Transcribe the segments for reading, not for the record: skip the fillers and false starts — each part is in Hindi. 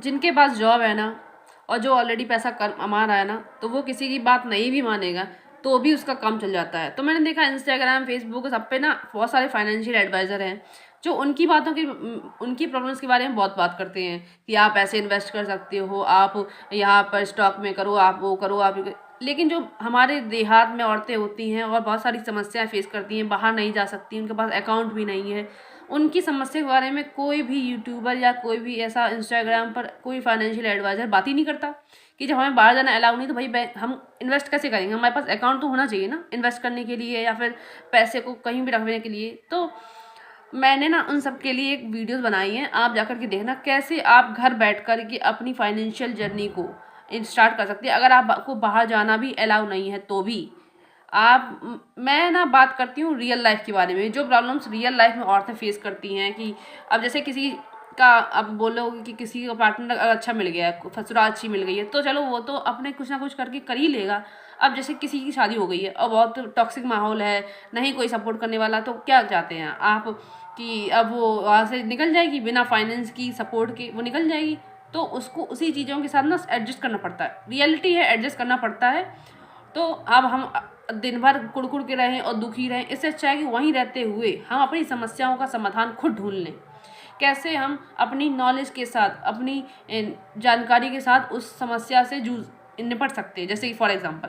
जिनके पास जॉब है ना और जो ऑलरेडी पैसा कमा रहा है ना, तो वो किसी की बात नहीं भी मानेगा तो भी उसका काम चल जाता है। तो मैंने देखा इंस्टाग्राम, फेसबुक, सब पे ना बहुत सारे फाइनेंशियल एडवाइज़र हैं जो उनकी बातों की उनकी प्रॉब्लम्स के बारे में बहुत बात करते हैं कि आप ऐसे इन्वेस्ट कर सकते हो, आप यहाँ पर स्टॉक में करो, आप वो करो, आप। लेकिन जो हमारे देहात में औरतें होती हैं और बहुत सारी समस्याएं फेस करती हैं, बाहर नहीं जा सकती, उनके पास अकाउंट भी नहीं है, उनकी समस्या के बारे में कोई भी यूट्यूबर या कोई भी ऐसा इंस्टाग्राम पर कोई फाइनेंशियल एडवाइज़र बात ही नहीं करता कि जब हमें बाहर जाना अलाउ नहीं तो भाई हम इन्वेस्ट कैसे करेंगे, हमारे पास अकाउंट तो होना चाहिए ना इन्वेस्ट करने के लिए या फिर पैसे को कहीं भी रखने के लिए। तो मैंने ना उन सब के लिए एक वीडियोस बनाई है, आप जाकर के देखना कैसे आप घर बैठ कर के अपनी फाइनेंशियल जर्नी को स्टार्ट कर सकते हैं। अगर आपको बाहर जाना भी अलाउ नहीं है तो भी मैं ना बात करती हूँ रियल लाइफ के बारे में, जो प्रॉब्लम्स रियल लाइफ में औरतें फेस करती हैं। कि अब जैसे किसी का अब बोलोगे कि किसी का पार्टनर अगर अच्छा मिल गया है, ससुराल अच्छी मिल गई है, तो चलो वो तो अपने कुछ ना कुछ करके कर ही लेगा। अब जैसे किसी की शादी हो गई है और बहुत टॉक्सिक माहौल है, नहीं कोई सपोर्ट करने वाला, तो क्या चाहते हैं आप कि अब वो वहाँ से निकल जाएगी बिना फाइनेंस की सपोर्ट के, वो निकल जाएगी। तो उसको उसी चीज़ों के साथ ना एडजस्ट करना पड़ता है, रियलिटी है, एडजस्ट करना पड़ता है। तो अब हम दिन भर कुड़कुड़ के रहें और दुखी रहें, इससे अच्छा है कि वहीं रहते हुए हम अपनी समस्याओं का समाधान खुद ढूंढ लें। कैसे हम अपनी नॉलेज के साथ, अपनी जानकारी के साथ उस समस्या से निपट सकते हैं। जैसे कि फॉर एग्जांपल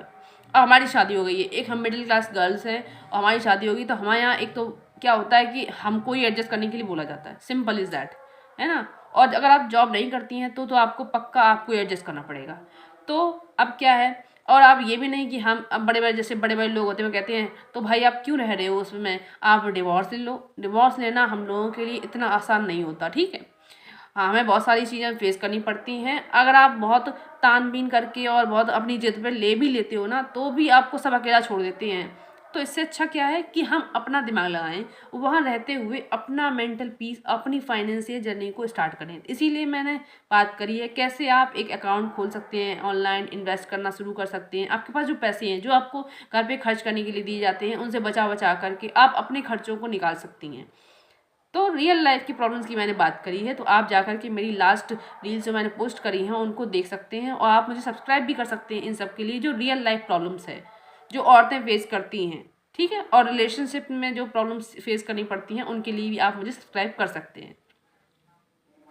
अब हमारी शादी हो गई है, एक हम मिडिल क्लास गर्ल्स हैं और हमारी शादी होगी, तो हमारे यहाँ एक तो क्या होता है कि हमको ही एडजस्ट करने के लिए बोला जाता है, सिंपल इज़ दैट, है ना। और अगर आप जॉब नहीं करती हैं तो आपको पक्का आपको एडजस्ट करना पड़ेगा। तो अब क्या है, और आप ये भी नहीं कि हम अब बड़े बड़े जैसे बड़े बड़े लोग होते हैं वो कहते हैं तो भाई आप क्यों रह रहे हो उसमें, आप डिवोर्स ले लो। डिवोर्स लेना हम लोगों के लिए इतना आसान नहीं होता, ठीक है। हाँ, हमें बहुत सारी चीज़ें फेस करनी पड़ती हैं। अगर आप बहुत तानबीन करके और बहुत अपनी जिद पे ले भी लेते हो ना, तो भी आपको सब अकेला छोड़ देते हैं। तो इससे अच्छा क्या है कि हम अपना दिमाग लगाएं, वहाँ रहते हुए अपना मेंटल पीस, अपनी फाइनेंशियल जर्नी को स्टार्ट करें। इसीलिए मैंने बात करी है कैसे आप एक अकाउंट खोल सकते हैं, ऑनलाइन इन्वेस्ट करना शुरू कर सकते हैं। आपके पास जो पैसे हैं जो आपको घर पे खर्च करने के लिए दिए जाते हैं, उनसे बचा बचा करके आप अपने खर्चों को निकाल सकती हैं। तो रियल लाइफ की प्रॉब्लम्स की मैंने बात करी है, तो आप जाकर के मेरी लास्ट रील्स जो मैंने पोस्ट करी हैं उनको देख सकते हैं, और आप मुझे सब्सक्राइब भी कर सकते हैं इन सब के लिए जो रियल लाइफ प्रॉब्लम्स है जो औरतें फेस करती हैं, ठीक है। और रिलेशनशिप में जो प्रॉब्लम्स फेस करनी पड़ती हैं उनके लिए भी आप मुझे सब्सक्राइब कर सकते हैं।